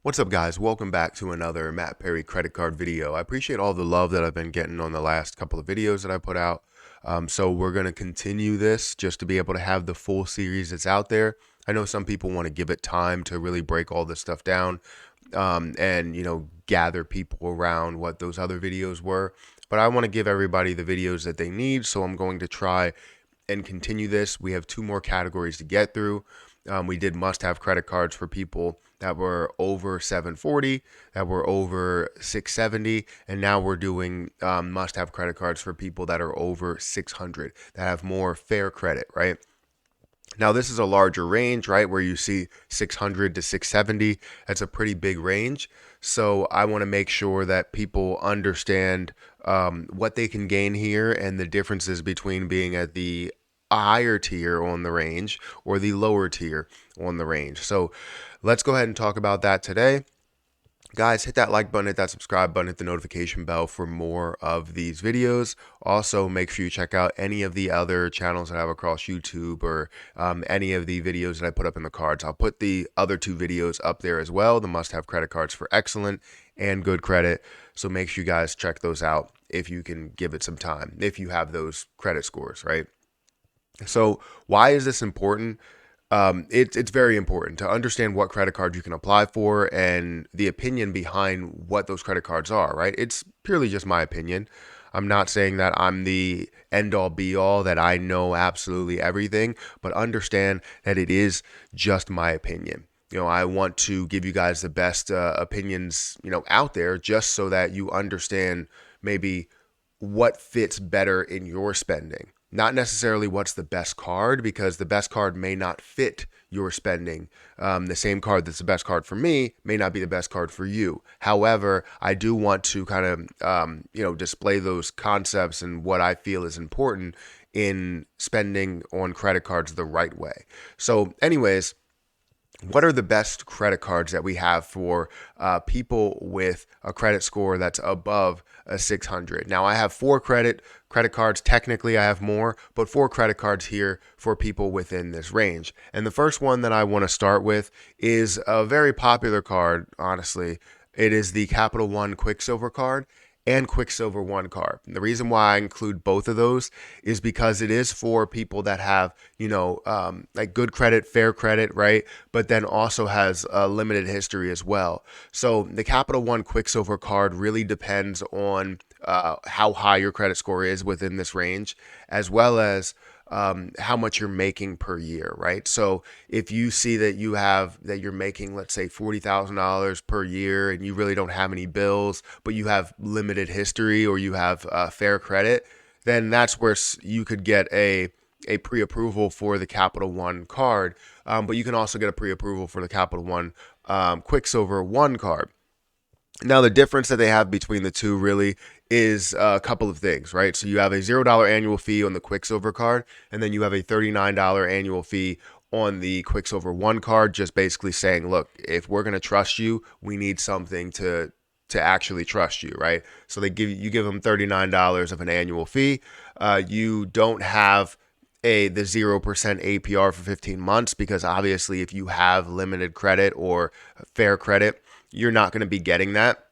What's up, guys? Welcome back to another Matt Perry credit card video. I appreciate all the love that I've been getting on the last couple of videos that I put out. So we're going to continue this just to be able to have the full series that's out there. I know some people want to give it time to really break all this stuff down and, gather people around what those other videos were. But I want to give everybody the videos that they need. So I'm going to try and continue this. We have two more categories to get through. We did must-have credit cards for people that were over 740, that were over 670, and now we're doing must-have credit cards for people that are over 600, that have more fair credit, right? Now, this is a larger range, right, where you see 600 to 670. That's a pretty big range. So I want to make sure that people understand what they can gain here and the differences between being at the higher tier on the range or the lower tier on the range. So let's go ahead and talk about that today. Guys, hit that like button, hit that subscribe button, hit the notification bell for more of these videos. Also, make sure you check out any of the other channels that I have across YouTube or any of the videos that I put up in the cards. I'll put the other two videos up there as well, the must-have credit cards for excellent and good credit. So make sure you guys check those out if you can give it some time, if you have those credit scores, right? So why is this important? It's very important to understand what credit cards you can apply for and the opinion behind what those credit cards are, right? It's purely just my opinion. I'm not saying that I'm the end all be all, that I know absolutely everything, but understand that it is just my opinion. I want to give you guys the best opinions, out there just so that you understand maybe what fits better in your spending. Not necessarily what's the best card, because the best card may not fit your spending. The same card that's the best card for me may not be the best card for you. However, I do want to kind of, display those concepts and what I feel is important in spending on credit cards the right way. So anyways, what are the best credit cards that we have for people with a credit score that's above a 600? Now, I have four credit cards. Technically, I have more, but four credit cards here for people within this range. And the first one that I want to start with is a very popular card, honestly. It is the Capital One Quicksilver card and Quicksilver One card. And the reason why I include both of those is because it is for people that have, like good credit, fair credit, right? But then also has a limited history as well. So the Capital One Quicksilver card really depends on how high your credit score is within this range, as well as how much you're making per year, right? So if you see that you're making, let's say, $40,000 per year, and you really don't have any bills, but you have limited history or you have fair credit, then that's where you could get a pre-approval for the Capital One card, but you can also get a pre-approval for the Capital One Quicksilver One card. Now, the difference that they have between the two really is a couple of things, right? So you have a $0 annual fee on the Quicksilver card, and then you have a $39 annual fee on the Quicksilver One card, just basically saying, look, if we're going to trust you, we need something to actually trust you, right? So you give them $39 of an annual fee. You don't have the 0% APR for 15 months, because obviously if you have limited credit or fair credit, you're not going to be getting that,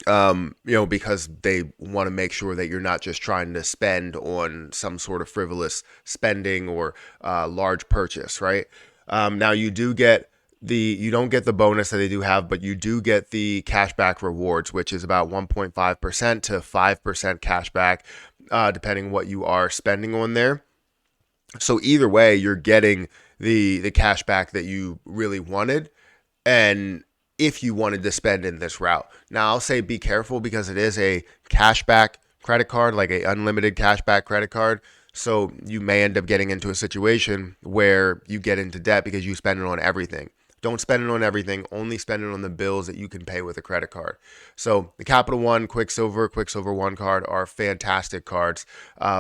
because they want to make sure that you're not just trying to spend on some sort of frivolous spending or large purchase, right? Now you don't get the bonus that they do have, but you do get the cashback rewards, which is about 1.5% to 5% cashback, depending what you are spending on there. So either way, you're getting the cash back that you really wanted, and if you wanted to spend in this route. Now, I'll say be careful, because it is a cashback credit card, like a unlimited cashback credit card. So you may end up getting into a situation where you get into debt because you spend it on everything. Don't spend it on everything. Only spend it on the bills that you can pay with a credit card. So the Capital One Quicksilver One card are fantastic cards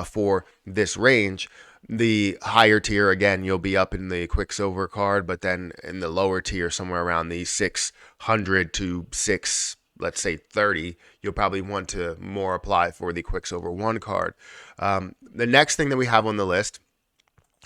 for this range. The higher tier, again, you'll be up in the Quicksilver card, but then in the lower tier, somewhere around the 600 to let's say 30, you'll probably want to more apply for the Quicksilver One card. The next thing that we have on the list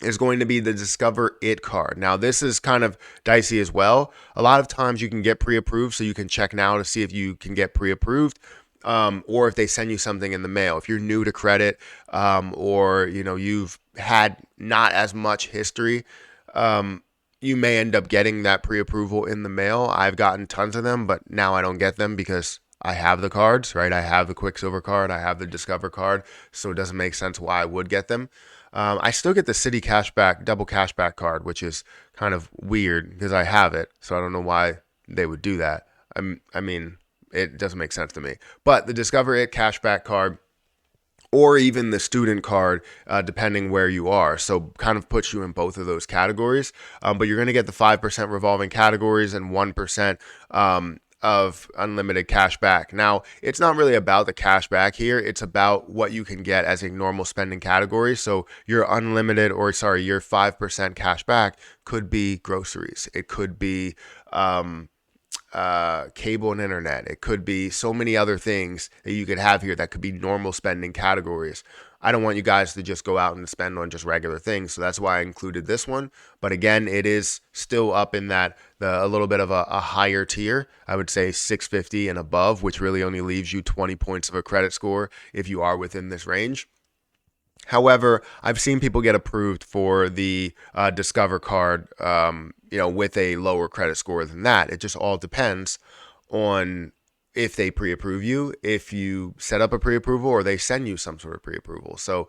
is going to be the Discover It card. Now, this is kind of dicey as well. A lot of times you can get pre-approved, so you can check now to see if you can get pre-approved. Or if they send you something in the mail. If you're new to credit, or you've had not as much history, you may end up getting that pre-approval in the mail. I've gotten tons of them, but now I don't get them because I have the cards, right? I have the Quicksilver card, I have the Discover card, so it doesn't make sense why I would get them. I still get the City Cashback, double cashback card, which is kind of weird because I have it, so I don't know why they would do that. I mean, it doesn't make sense to me. But the Discover It cashback card, or even the student card, depending where you are. So kind of puts you in both of those categories. But you're going to get the 5% revolving categories and 1% of unlimited cash back. Now, it's not really about the cash back here. It's about what you can get as a normal spending category. So your unlimited, your 5% cash back could be groceries. It could be cable and internet. It could be so many other things that you could have here that could be normal spending categories. I don't want you guys to just go out and spend on just regular things, so that's why I included this one. But again, it is still up in that a little bit of a higher tier. I would say 650 and above, which really only leaves you 20 points of a credit score if you are within this range. However, I've seen people get approved for the Discover card, with a lower credit score than that. It just all depends on if they pre-approve you, if you set up a pre-approval, or they send you some sort of pre-approval. So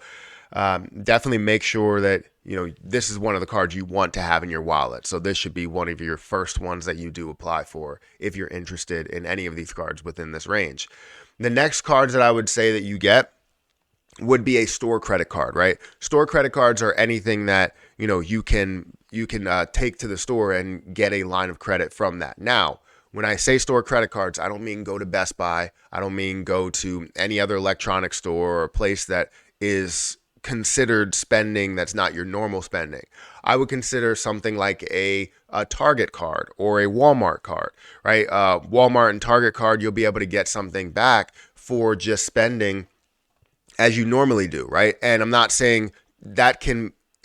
definitely make sure that this is one of the cards you want to have in your wallet. So this should be one of your first ones that you do apply for if you're interested in any of these cards within this range. The next cards that I would say that you get would be a store credit card, right? Store credit cards are anything that you can take to the store and get a line of credit from that. Now, when I say store credit cards, I don't mean go to Best Buy. I don't mean go to any other electronic store or place that is considered spending that's not your normal spending. I would consider something like a Target card or a Walmart card, right? Walmart and Target card, you'll be able to get something back for just spending as you normally do, right? And I'm not saying it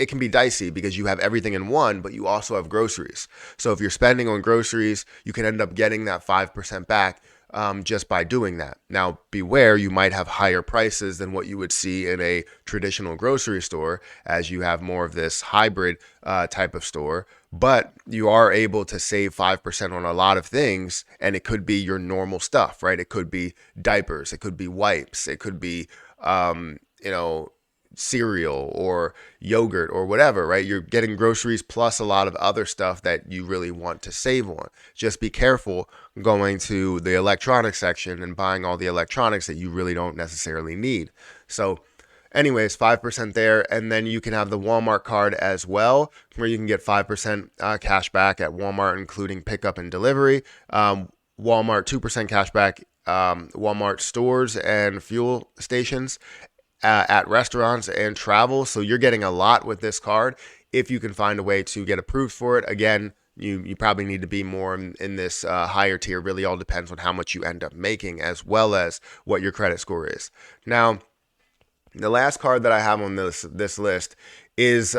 can be dicey because you have everything in one, but you also have groceries. So if you're spending on groceries, you can end up getting that 5% back just by doing that. Now, beware, you might have higher prices than what you would see in a traditional grocery store, as you have more of this hybrid type of store. But you are able to save 5% on a lot of things, and it could be your normal stuff, right? It could be diapers, it could be wipes, it could be cereal or yogurt or whatever, right? You're getting groceries plus a lot of other stuff that you really want to save on. Just be careful going to the electronics section and buying all the electronics that you really don't necessarily need. So anyways, 5% there. And then you can have the Walmart card as well, where you can get 5% cash back at Walmart, including pickup and delivery. Walmart 2% cash back, Walmart stores and fuel stations, at restaurants and travel. So you're getting a lot with this card if you can find a way to get approved for it. Again, you probably need to be more in this higher tier. Really all depends on how much you end up making, as well as what your credit score is. Now, the last card that I have on this list is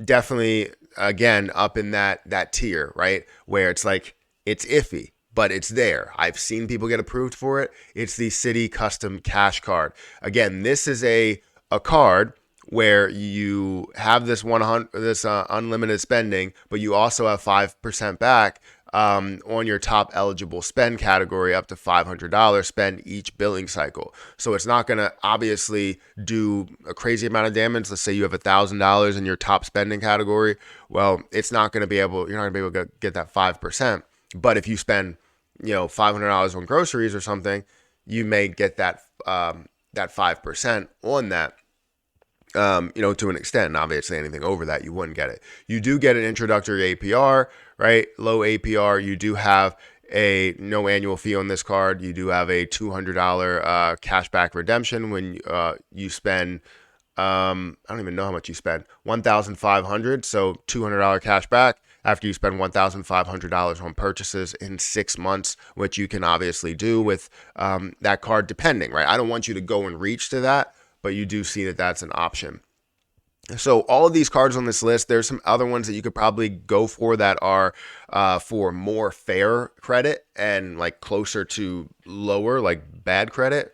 definitely, again, up in that tier, right? Where it's like, it's iffy, but it's there. I've seen people get approved for it. It's the City Custom Cash Card. Again, this is a card where you have this unlimited spending, but you also have 5% back on your top eligible spend category, up to $500 spend each billing cycle. So it's not going to obviously do a crazy amount of damage. Let's say you have $1,000 in your top spending category. Well, you're not going to be able to get that 5%. But if you spend $500 on groceries or something, you may get that 5% on that. To an extent. Obviously, anything over that, you wouldn't get it. You do get an introductory APR, right? Low APR. You do have a no annual fee on this card. You do have a $200 cashback redemption when you spend. I don't even know how much you spend. $1,500, so $200 cash back after you spend $1,500 on purchases in 6 months, which you can obviously do with that card, depending, right? I don't want you to go and reach to that, but you do see that that's an option. So all of these cards on this list, there's some other ones that you could probably go for that are for more fair credit and like closer to lower, like bad credit.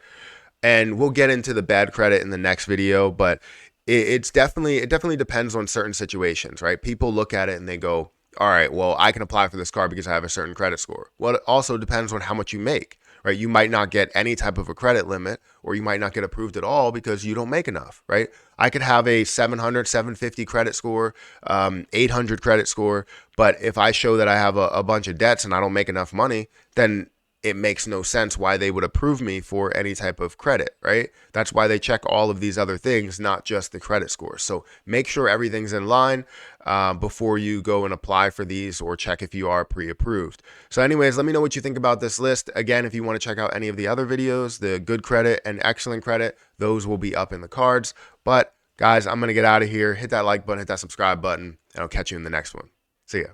And we'll get into the bad credit in the next video, but it definitely depends on certain situations, right? People look at it and they go, all right, well, I can apply for this card because I have a certain credit score. Well, it also depends on how much you make, right? You might not get any type of a credit limit, or you might not get approved at all because you don't make enough, right? I could have a 700, 750 credit score, 800 credit score, but if I show that I have a bunch of debts and I don't make enough money, then it makes no sense why they would approve me for any type of credit, right? That's why they check all of these other things, not just the credit score. So make sure everything's in line before you go and apply for these, or check if you are pre-approved. So anyways, let me know what you think about this list. Again, if you want to check out any of the other videos, the good credit and excellent credit, those will be up in the cards. But guys, I'm going to get out of here. Hit that like button, hit that subscribe button, and I'll catch you in the next one. See ya.